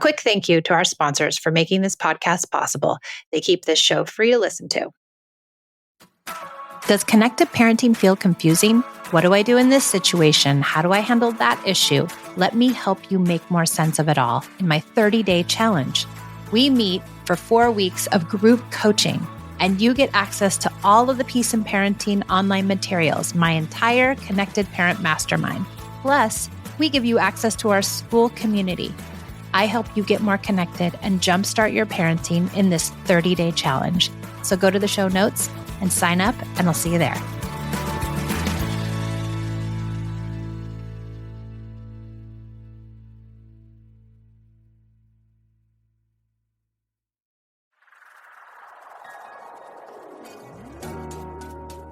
quick thank you to our sponsors for making this podcast possible. They keep this show free to listen to. Does connected parenting feel confusing? What do I do in this situation? How do I handle that issue? Let me help you make more sense of it all in my 30-day challenge. We meet for 4 weeks of group coaching, and you get access to all of the Peace in Parenting online materials, my entire Connected Parent Mastermind. Plus, we give you access to our school community. I help you get more connected and jumpstart your parenting in this 30-day challenge. So go to the show notes and sign up, and I'll see you there.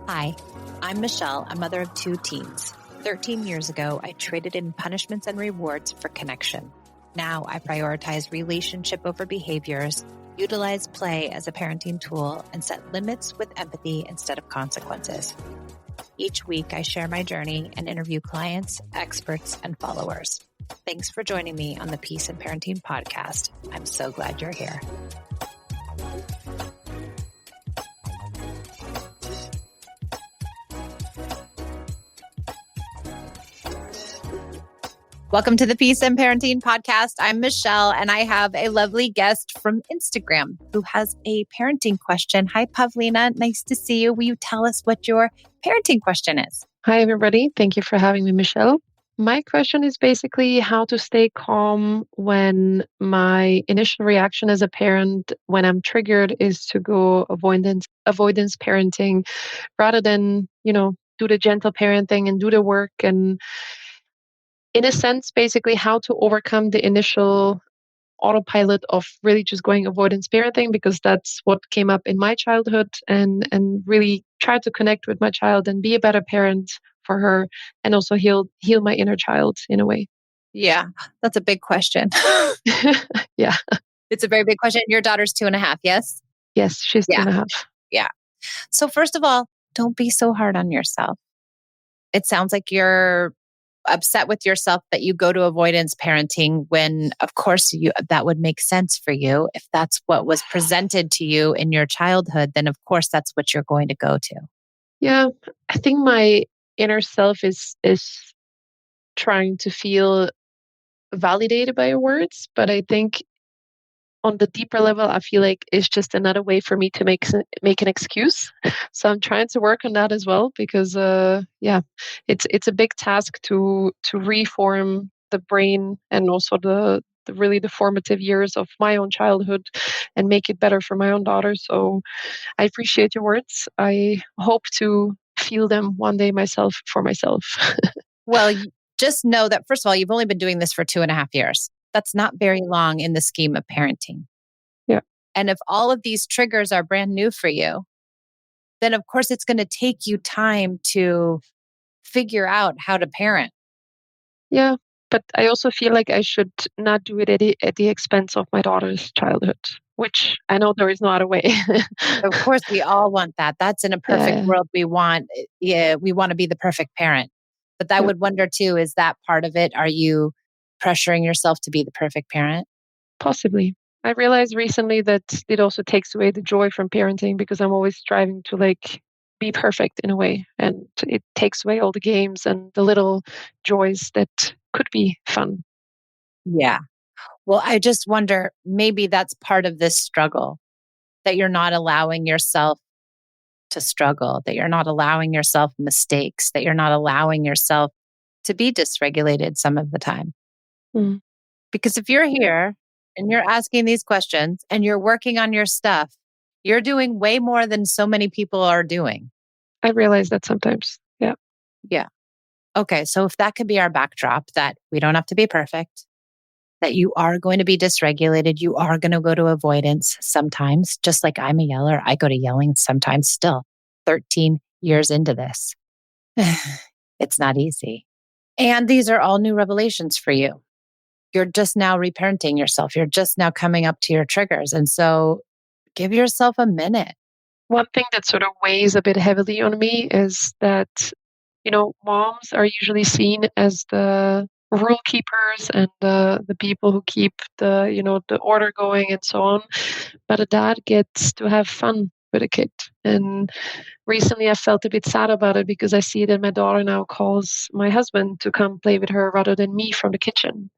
Hi, I'm Michelle, a mother of 2 teens. 13 years ago, I traded in punishments and rewards for connection. Now I prioritize relationship over behaviors, utilize play as a parenting tool, and set limits with empathy instead of consequences. Each week, I share my journey and interview clients, experts, and followers. Thanks for joining me on the Peace in Parenting podcast. I'm so glad you're here. Welcome to the Peace in Parenting podcast. I'm Michelle, and I have a lovely guest from Instagram who has a parenting question. Hi, Pavlina. Nice to see you. Will you tell us what your parenting question is? Hi, everybody. Thank you for having me, Michelle. My question is basically how to stay calm when my initial reaction as a parent, when I'm triggered, is to go avoidance parenting rather than, do the gentle parenting and do the work. And in a sense, basically how to overcome the initial autopilot of really just going avoidance parenting, because that's what came up in my childhood, and really try to connect with my child and be a better parent for her, and also heal my inner child in a way. Yeah, that's a big question. Yeah. It's a very big question. Your daughter's 2.5, yes? Yes, she's 2.5. Yeah. So first of all, don't be so hard on yourself. It sounds like you're upset with yourself that you go to avoidance parenting when, of course, that would make sense for you. If that's what was presented to you in your childhood, then of course that's what you're going to go to. Yeah, I think my inner self is trying to feel validated by your words, but I think on the deeper level, I feel like it's just another way for me to make an excuse. So I'm trying to work on that as well, because it's a big task to reform the brain and also the really the formative years of my own childhood and make it better for my own daughter. So I appreciate your words. I hope to feel them one day myself for myself. Well, just know that, first of all, you've only been doing this for 2.5 years. That's not very long in the scheme of parenting. Yeah. And if all of these triggers are brand new for you, then of course it's going to take you time to figure out how to parent. Yeah. But I also feel like I should not do it at the expense of my daughter's childhood, which I know there is no other way. Of course, we all want that. That's in a perfect world. We want to be the perfect parent. But I would wonder too, is that part of it? Are you pressuring yourself to be the perfect parent? Possibly. I realized recently that it also takes away the joy from parenting, because I'm always striving to be perfect in a way. And it takes away all the games and the little joys that could be fun. Yeah. Well, I just wonder, maybe that's part of this struggle, that you're not allowing yourself to struggle, that you're not allowing yourself mistakes, that you're not allowing yourself to be dysregulated some of the time. Mm. Because if you're here and you're asking these questions and you're working on your stuff, you're doing way more than so many people are doing. I realize that sometimes. Yeah. Yeah. Okay. So if that could be our backdrop, that we don't have to be perfect, that you are going to be dysregulated, you are going to go to avoidance sometimes, just like I'm a yeller. I go to yelling sometimes still, 13 years into this. It's not easy. And these are all new revelations for you. You're just now reparenting yourself. You're just now coming up to your triggers. And so give yourself a minute. One thing that sort of weighs a bit heavily on me is that, moms are usually seen as the rule keepers and the people who keep the order going and so on. But a dad gets to have fun with a kid. And recently I felt a bit sad about it because I see that my daughter now calls my husband to come play with her rather than me from the kitchen.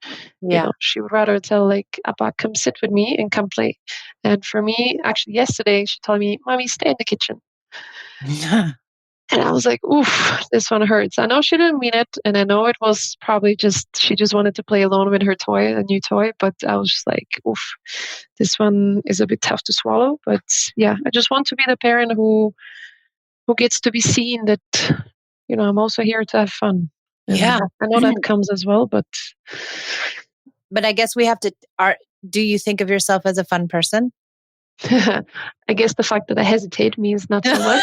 Yeah. She would rather tell like Abba, come sit with me and come play. And for me, actually yesterday she told me, Mommy, stay in the kitchen. And I was like, oof, this one hurts. I know she didn't mean it. And I know it was probably just, she just wanted to play alone with her toy, a new toy. But I was just like, oof, this one is a bit tough to swallow. But yeah, I just want to be the parent who gets to be seen that, I'm also here to have fun. And Yeah. I know that comes as well, but But I guess we have to, do you think of yourself as a fun person? I guess the fact that I hesitate means not so much.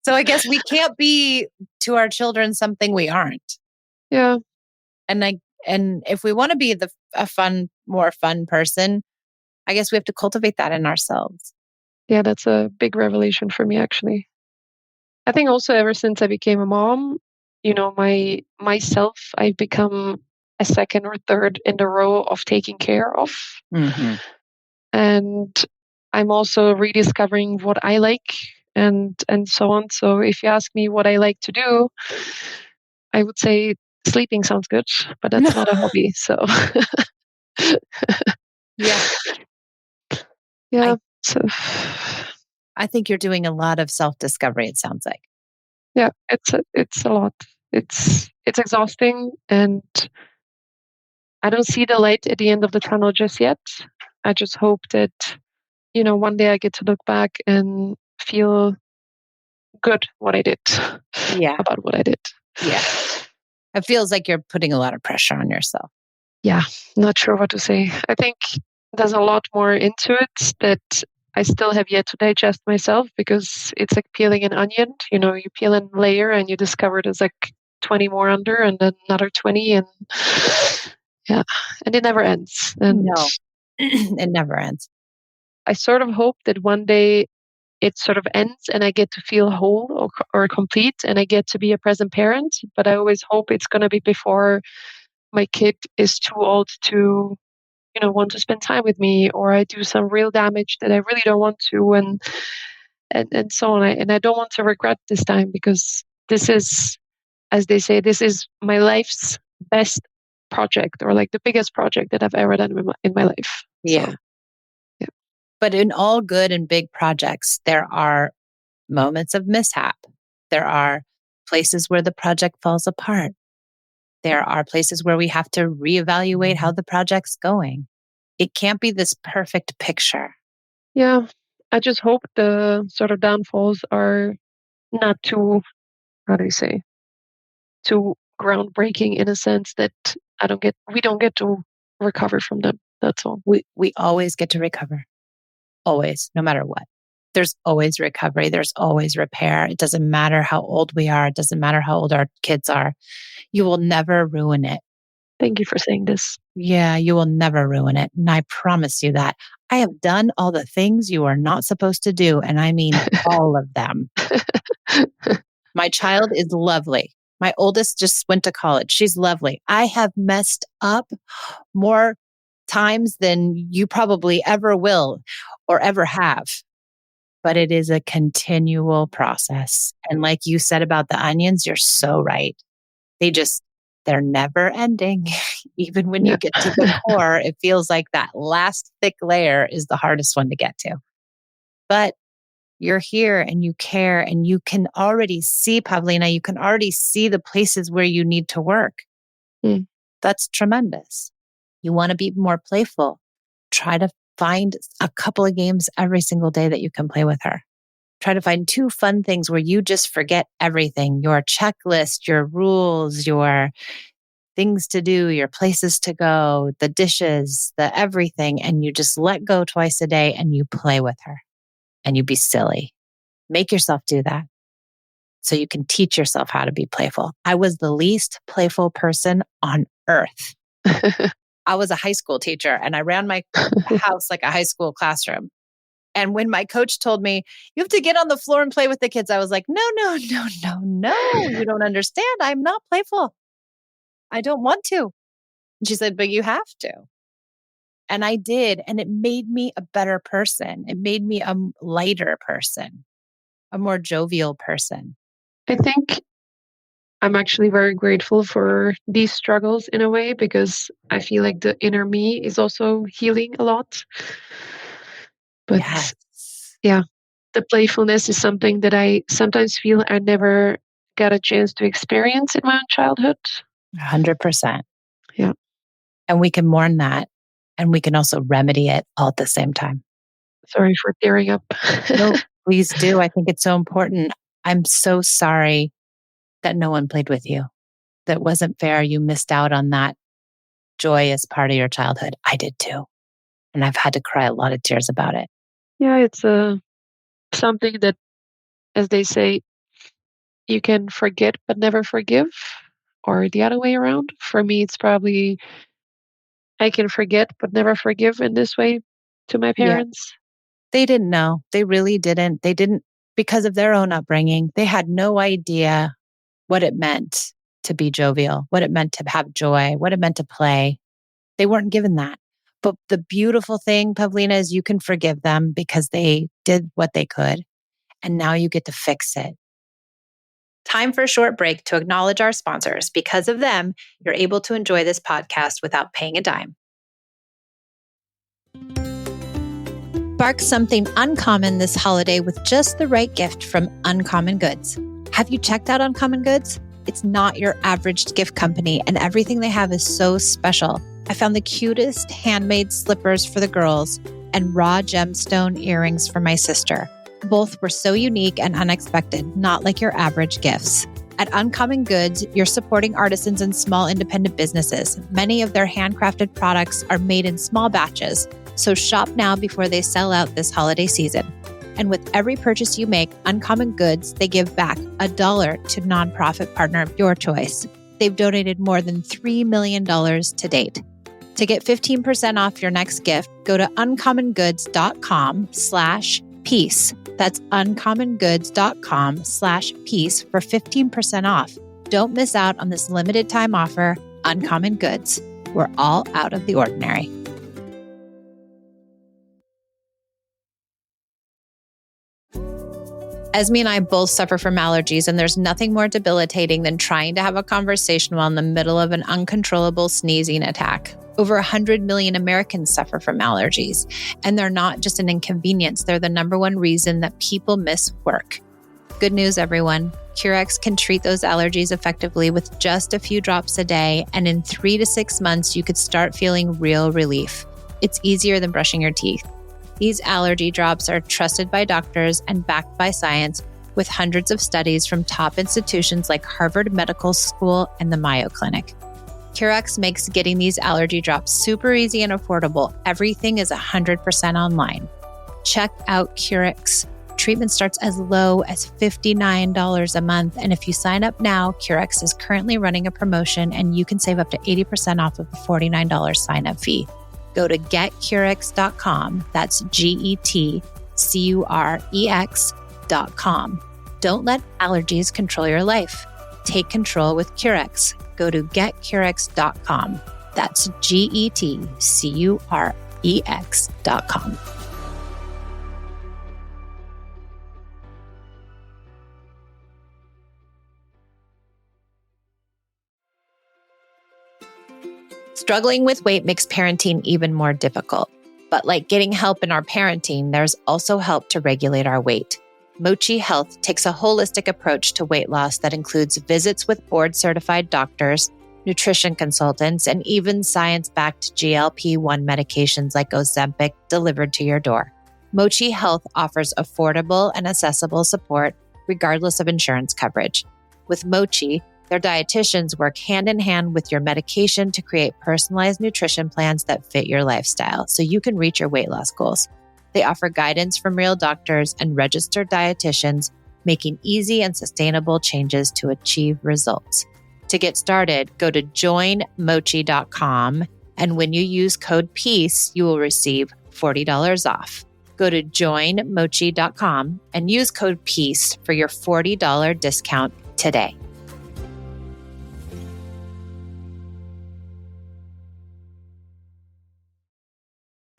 So I guess we can't be to our children something we aren't. Yeah. And if we want to be more fun person, I guess we have to cultivate that in ourselves. Yeah, that's a big revelation for me, actually. I think also ever since I became a mom, myself, I've become a second or third in the row of taking care of. Mm-hmm. And I'm also rediscovering what I like and so on. So if you ask me what I like to do, I would say sleeping sounds good, but that's not a hobby. So Yeah. yeah. So I think you're doing a lot of self-discovery, it sounds like. yeah, it's a lot. It's exhausting, and I don't see the light at the end of the tunnel just yet. I just hope that, one day I get to look back and feel good what I did. Yeah. About what I did. Yeah. It feels like you're putting a lot of pressure on yourself. Yeah, not sure what to say. I think there's a lot more into it that I still have yet to digest myself, because it's like peeling an onion. You peel a layer and you discover there's like 20 more under, and then another 20, and yeah, and it never ends. And No, it never ends. I sort of hope that one day it sort of ends and I get to feel whole or complete, and I get to be a present parent. But I always hope it's going to be before my kid is too old to, want to spend time with me, or I do some real damage that I really don't want to, and so on. And I don't want to regret this time, because this is, as they say, this is my life's best project, or like the biggest project that I've ever done in my life. Yeah. So, yeah. But in all good and big projects, there are moments of mishap. There are places where the project falls apart. There are places where we have to reevaluate how the project's going. It can't be this perfect picture. Yeah. I just hope the sort of downfalls are not too, how do you say, too groundbreaking, in a sense that we don't get to recover from them. That's all. We always get to recover. Always, no matter what. There's always recovery. There's always repair. It doesn't matter how old we are. It doesn't matter how old our kids are. You will never ruin it. Thank you for saying this. Yeah, you will never ruin it. And I promise you that. I have done all the things you are not supposed to do. And I mean all of them. My child is lovely. My oldest just went to college. She's lovely. I have messed up more times than you probably ever will or ever have. But it is a continual process. And like you said about the onions, you're so right. They're never ending. Even when you get to the core, it feels like that last thick layer is the hardest one to get to. But you're here and you care, and you can already see, Pavlina, you can already see the places where you need to work. Mm. That's tremendous. You want to be more playful. Try to find a couple of games every single day that you can play with her. Try to find 2 fun things where you just forget everything, your checklist, your rules, your things to do, your places to go, the dishes, the everything. And you just let go twice a day and you play with her and you be silly. Make yourself do that so you can teach yourself how to be playful. I was the least playful person on earth. I was a high school teacher and I ran my house like a high school classroom. And when my coach told me, you have to get on the floor and play with the kids, I was like, no, you don't understand. I'm not playful. I don't want to. And she said, but you have to. And I did. And it made me a better person. It made me a lighter person, a more jovial person. I think I'm actually very grateful for these struggles in a way because I feel like the inner me is also healing a lot. But Yes. yeah, the playfulness is something that I sometimes feel I never got a chance to experience in my own childhood. 100%. Yeah. And we can mourn that. And we can also remedy it all at the same time. Sorry for tearing up. No, please do. I think it's so important. I'm so sorry that no one played with you. That wasn't fair. You missed out on that joyous part of your childhood. I did too. And I've had to cry a lot of tears about it. Yeah, it's something that, as they say, you can forget but never forgive, or the other way around. For me, it's probably I can forget but never forgive in this way to my Yeah. parents. They didn't know. They really didn't. They didn't, because of their own upbringing, they had no idea what it meant to be jovial, what it meant to have joy, what it meant to play. They weren't given that. But the beautiful thing, Pavlina, is you can forgive them because they did what they could. And now you get to fix it. Time for a short break to acknowledge our sponsors. Because of them, you're able to enjoy this podcast without paying a dime. Spark something uncommon this holiday with just the right gift from Uncommon Goods. Have you checked out Uncommon Goods? It's not your average gift company, and everything they have is so special. I found the cutest handmade slippers for the girls and raw gemstone earrings for my sister. Both were so unique and unexpected, not like your average gifts. At Uncommon Goods, you're supporting artisans and small independent businesses. Many of their handcrafted products are made in small batches, so shop now before they sell out this holiday season. And with every purchase you make, Uncommon Goods, they give back $1 to nonprofit partner of your choice. They've donated more than $3 million to date. To get 15% off your next gift, go to uncommongoods.com/peace. That's uncommongoods.com/peace for 15% off. Don't miss out on this limited time offer. Uncommon Goods. We're all out of the ordinary. Esme and I both suffer from allergies, and there's nothing more debilitating than trying to have a conversation while in the middle of an uncontrollable sneezing attack. Over 100 million Americans suffer from allergies, and they're not just an inconvenience. They're the number one reason that people miss work. Good news, everyone. Curex can treat those allergies effectively with just a few drops a day, and in 3 to 6 months, you could start feeling real relief. It's easier than brushing your teeth. These allergy drops are trusted by doctors and backed by science with hundreds of studies from top institutions like Harvard Medical School and the Mayo Clinic. Curex makes getting these allergy drops super easy and affordable. Everything is 100% online. Check out Curex. Treatment starts as low as $59 a month. And if you sign up now, Curex is currently running a promotion and you can save up to 80% off of a $49 sign-up fee. Go to getcurex.com. That's GETCUREX.com. Don't let allergies control your life. Take control with Curex. Go to getcurex.com. That's GETCUREX.com. Struggling with weight makes parenting even more difficult. But like getting help in our parenting, there's also help to regulate our weight. Mochi Health takes a holistic approach to weight loss that includes visits with board-certified doctors, nutrition consultants, and even science-backed GLP-1 medications like Ozempic delivered to your door. Mochi Health offers affordable and accessible support regardless of insurance coverage. With Mochi, their dietitians work hand in hand with your medication to create personalized nutrition plans that fit your lifestyle so you can reach your weight loss goals. They offer guidance from real doctors and registered dietitians, making easy and sustainable changes to achieve results. To get started, go to joinmochi.com, and when you use code PEACE, you will receive $40 off. Go to joinmochi.com and use code PEACE for your $40 discount today.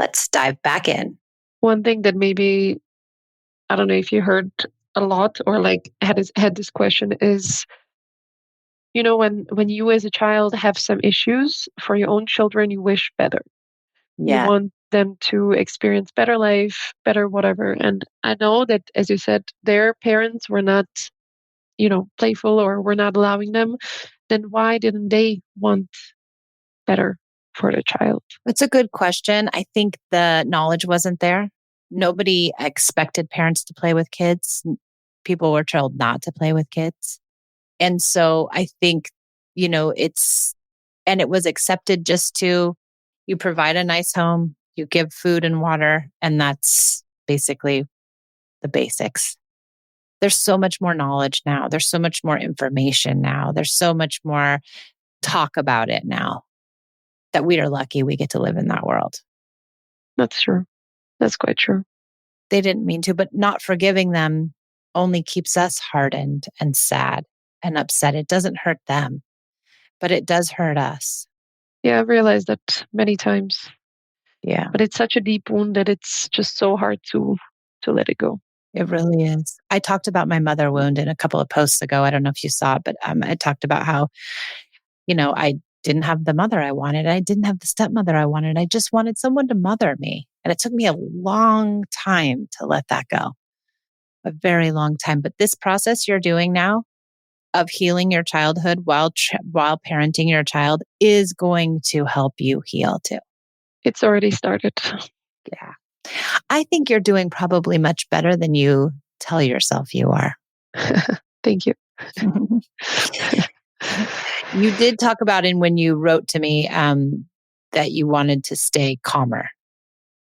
Let's dive back in. One thing that maybe, I don't know if you heard a lot or like had this question is, when you as a child have some issues for your own children, you wish better. You Yeah. want them to experience better life, better whatever. And I know that, as you said, their parents were not, playful or were not allowing them. Then why didn't they want better for the child? It's a good question. I think the knowledge wasn't there. Nobody expected parents to play with kids. People were told not to play with kids. And so I think, and it was accepted just to, you provide a nice home, you give food and water, and that's basically the basics. There's so much more knowledge now. There's so much more information now. There's so much more talk about it now that we are lucky we get to live in that world. That's true. That's quite true. They didn't mean to, but not forgiving them only keeps us hardened and sad and upset. It doesn't hurt them, but it does hurt us. Yeah, I've realized that many times. Yeah, But it's such a deep wound that it's just so hard to let it go. it really is. I talked about my mother wound in a couple of posts ago. I don't know if you saw it, but I talked about how, I didn't have the mother I wanted. I didn't have the stepmother I wanted. I just wanted someone to mother me. And it took me a long time to let that go, a very long time. But this process you're doing now of healing your childhood while parenting your child is going to help you heal too. It's already started. Yeah. I think you're doing probably much better than you tell yourself you are. Thank you. You did talk about in when you wrote to me that you wanted to stay calmer.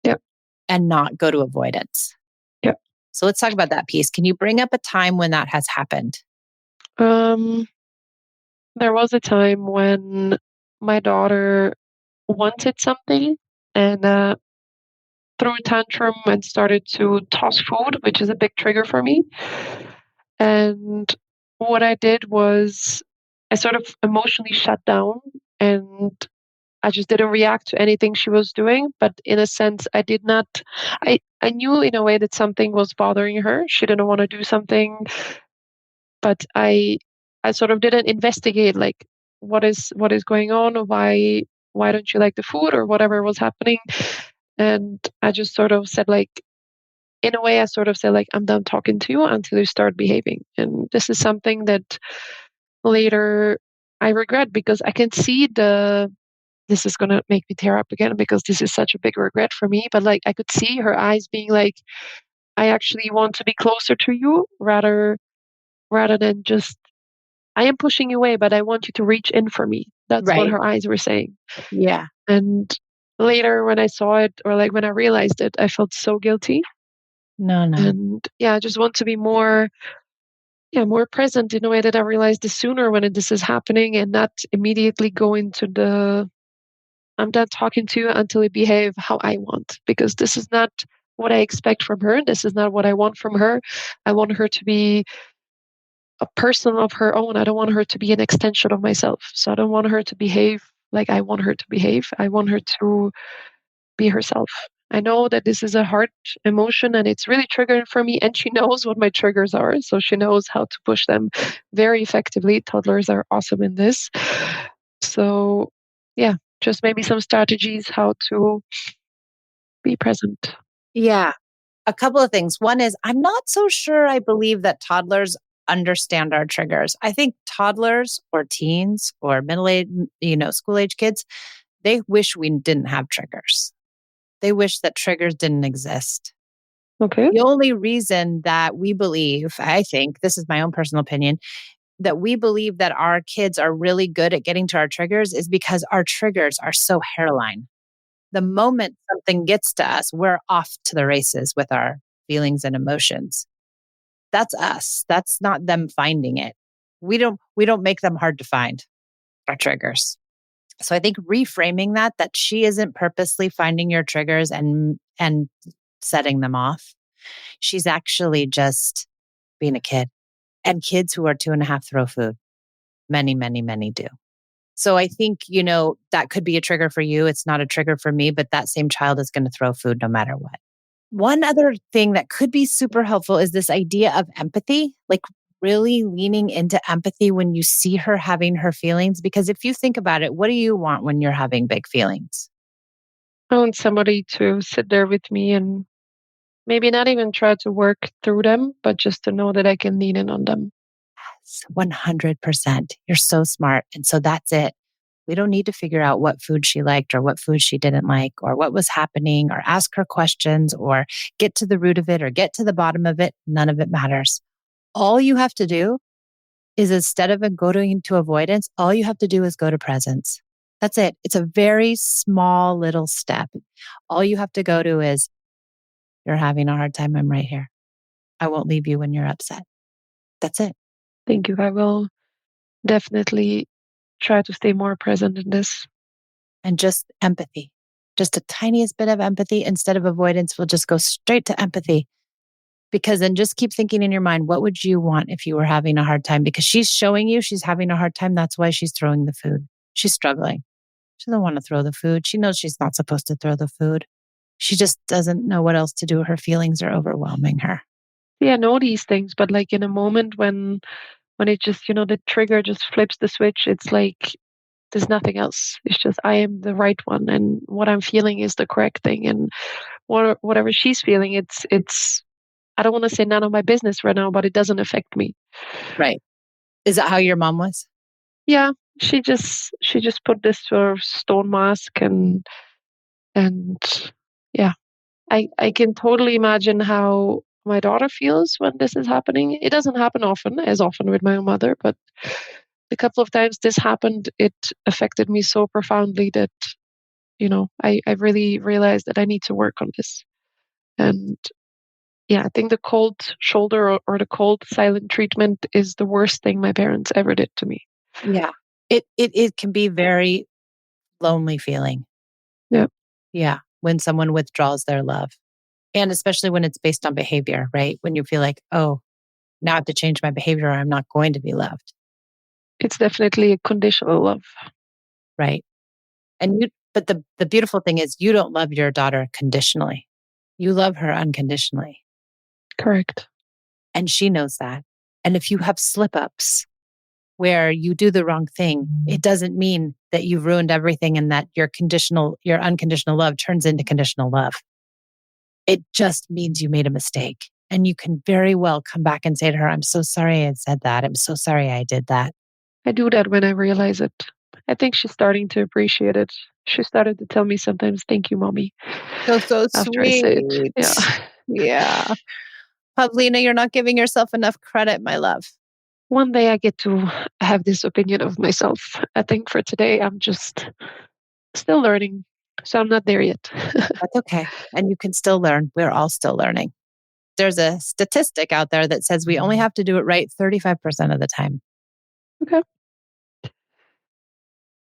Yep. And not go to avoidance. Yep. So let's talk about that piece. Can you bring up a time when that has happened? There was a time when my daughter wanted something and threw a tantrum and started to toss food, which is a big trigger for me. And what I did was I sort of emotionally shut down and I just didn't react to anything she was doing. But in a sense, I did not, I knew in a way that something was bothering her. She didn't want to do something, but I sort of didn't investigate like what is going on, why don't you like the food or whatever was happening. And I just sort of said like, in a way, I sort of said like, I'm done talking to you until you start behaving. And this is something that later I regret because I can see this is going to make me tear up again because this is such a big regret for me. But like, I could see her eyes being like, I actually want to be closer to you rather than just, I am pushing you away, but I want you to reach in for me. That's what Right. her eyes were saying. Yeah. And later when I saw it or like when I realized it, I felt so guilty. No. And yeah, I just want to be more present in a way that I realize this sooner when this is happening and not immediately go into the I'm done talking to you until you behave how I want, because this is not what I expect from her. This is not what I want from her. I want her to be a person of her own. I don't want her to be an extension of myself. So I don't want her to behave like I want her to behave. I want her to be herself. I know that this is a hard emotion and it's really triggering for me. And she knows what my triggers are. So she knows how to push them very effectively. Toddlers are awesome in this. So, yeah, just maybe some strategies how to be present. Yeah. A couple of things. One is I'm not so sure I believe that toddlers understand our triggers. I think toddlers or teens or middle-aged, school age kids, they wish we didn't have triggers. They wish that triggers didn't exist. Okay. The only reason that we believe, I think, this is my own personal opinion, that we believe that our kids are really good at getting to our triggers is because our triggers are so hairline. The moment something gets to us, we're off to the races with our feelings and emotions. That's us. That's not them finding it. We don't make them hard to find, our triggers. So I think reframing that she isn't purposely finding your triggers and setting them off. She's actually just being a kid. And kids who are 2.5 throw food. Many, many, many do. So I think, that could be a trigger for you. It's not a trigger for me, but that same child is going to throw food no matter what. One other thing that could be super helpful is this idea of empathy, like really leaning into empathy when you see her having her feelings. Because if you think about it, what do you want when you're having big feelings? I want somebody to sit there with me and maybe not even try to work through them, but just to know that I can lean in on them. 100%. You're so smart. And so that's it. We don't need to figure out what food she liked or what food she didn't like or what was happening or ask her questions or get to the root of it or get to the bottom of it. None of it matters. All you have to do is instead of going into avoidance, all you have to do is go to presence. That's it. It's a very small little step. All you have to go to is, you're having a hard time. I'm right here. I won't leave you when you're upset. That's it. Thank you. I will definitely try to stay more present in this. And just empathy, just the tiniest bit of empathy instead of avoidance. We'll just go straight to empathy. Because then just keep thinking in your mind, what would you want if you were having a hard time? Because she's showing you she's having a hard time. That's why she's throwing the food. She's struggling. She doesn't want to throw the food. She knows she's not supposed to throw the food. She just doesn't know what else to do. Her feelings are overwhelming her. Yeah, I know these things, but like in a moment when it just, the trigger just flips the switch, it's like there's nothing else. It's just I am the right one and what I'm feeling is the correct thing. And whatever she's feeling, it's I don't want to say none of my business right now, but it doesn't affect me. Right. Is that how your mom was? Yeah, she just put this sort of stone mask and yeah, I can totally imagine how my daughter feels when this is happening. It doesn't happen as often with my own mother, but the couple of times this happened, it affected me so profoundly that, I really realized that I need to work on this. And yeah, I think the cold shoulder or the cold silent treatment is the worst thing my parents ever did to me. Yeah. It can be very lonely feeling. Yeah, Yeah. When someone withdraws their love. And especially when it's based on behavior, right? When you feel like, oh, now I have to change my behavior or I'm not going to be loved. it's definitely a conditional love. Right. But the beautiful thing is you don't love your daughter conditionally. You love her unconditionally. Correct. And she knows that. And if you have slip ups where you do the wrong thing, it doesn't mean that you've ruined everything and that your unconditional love turns into conditional love. It just means you made a mistake. And you can very well come back and say to her, I'm so sorry I said that. I'm so sorry I did that. I do that when I realize it. I think she's starting to appreciate it. She started to tell me sometimes, thank you, mommy, So after I say it. sweet. Yeah. Yeah. Pavlina, you're not giving yourself enough credit, my love. One day I get to have this opinion of myself. I think for today, I'm just still learning. So I'm not there yet. That's okay. And you can still learn. We're all still learning. There's a statistic out there that says we only have to do it right 35% of the time. Okay.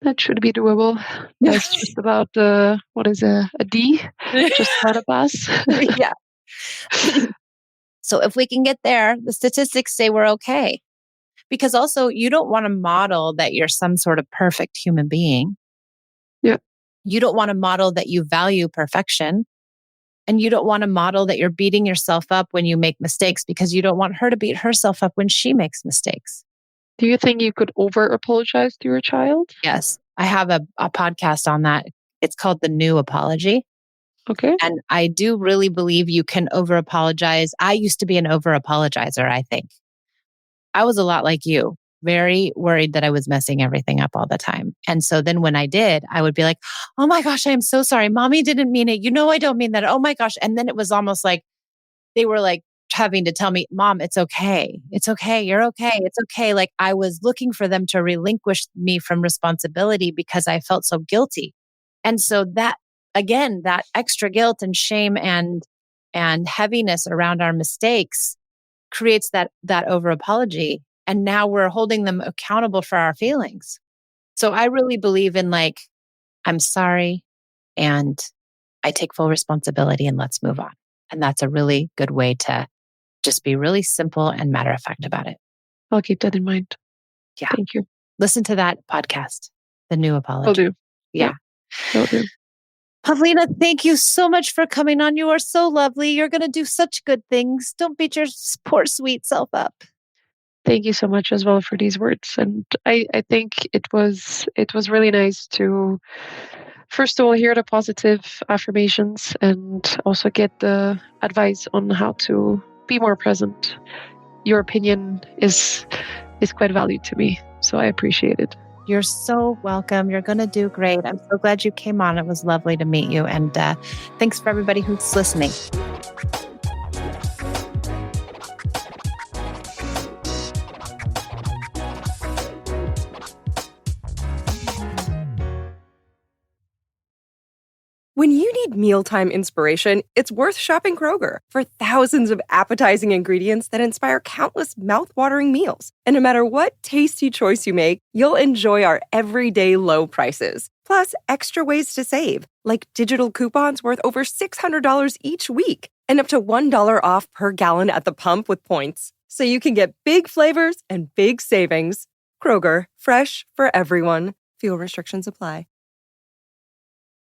That should be doable. That's just about, what is a D? Just about a pass. Yeah. So if we can get there, the statistics say we're okay. Because also, you don't want to model that you're some sort of perfect human being. Yeah. You don't want to model that you value perfection. And you don't want to model that you're beating yourself up when you make mistakes because you don't want her to beat herself up when she makes mistakes. Do you think you could over apologize to your child? Yes. I have a podcast on that. It's called The New Apology. Okay. And I do really believe you can over apologize. I used to be an over apologizer, I think. I was a lot like you, very worried that I was messing everything up all the time. And so then when I did, I would be like, oh my gosh, I am so sorry. Mommy didn't mean it. I don't mean that. Oh my gosh. And then it was almost like they were like having to tell me, Mom, it's okay. It's okay. You're okay. It's okay. Like I was looking for them to relinquish me from responsibility because I felt so guilty. And so that, again, that extra guilt and shame and heaviness around our mistakes creates that over apology. And now we're holding them accountable for our feelings. So I really believe in like, I'm sorry and I take full responsibility and let's move on. And that's a really good way to just be really simple and matter of fact about it. I'll keep that in mind. Yeah. Thank you. Listen to that podcast. The new Will apology. do. Yeah. Yep, will do. Pavlina, thank you so much for coming on. You are so lovely. You're going to do such good things. Don't beat your poor sweet self up. Thank you so much as well for these words. And I think it was really nice to first of all hear the positive affirmations and also get the advice on how to be more present. Your opinion is quite valued to me, so I appreciate it. You're so welcome. You're going to do great. I'm so glad you came on. It was lovely to meet you. And thanks for everybody who's listening. When you need mealtime inspiration, it's worth shopping Kroger for thousands of appetizing ingredients that inspire countless mouthwatering meals. And no matter what tasty choice you make, you'll enjoy our everyday low prices. Plus, extra ways to save, like digital coupons worth over $600 each week and up to $1 off per gallon at the pump with points. So you can get big flavors and big savings. Kroger, fresh for everyone. Fuel restrictions apply.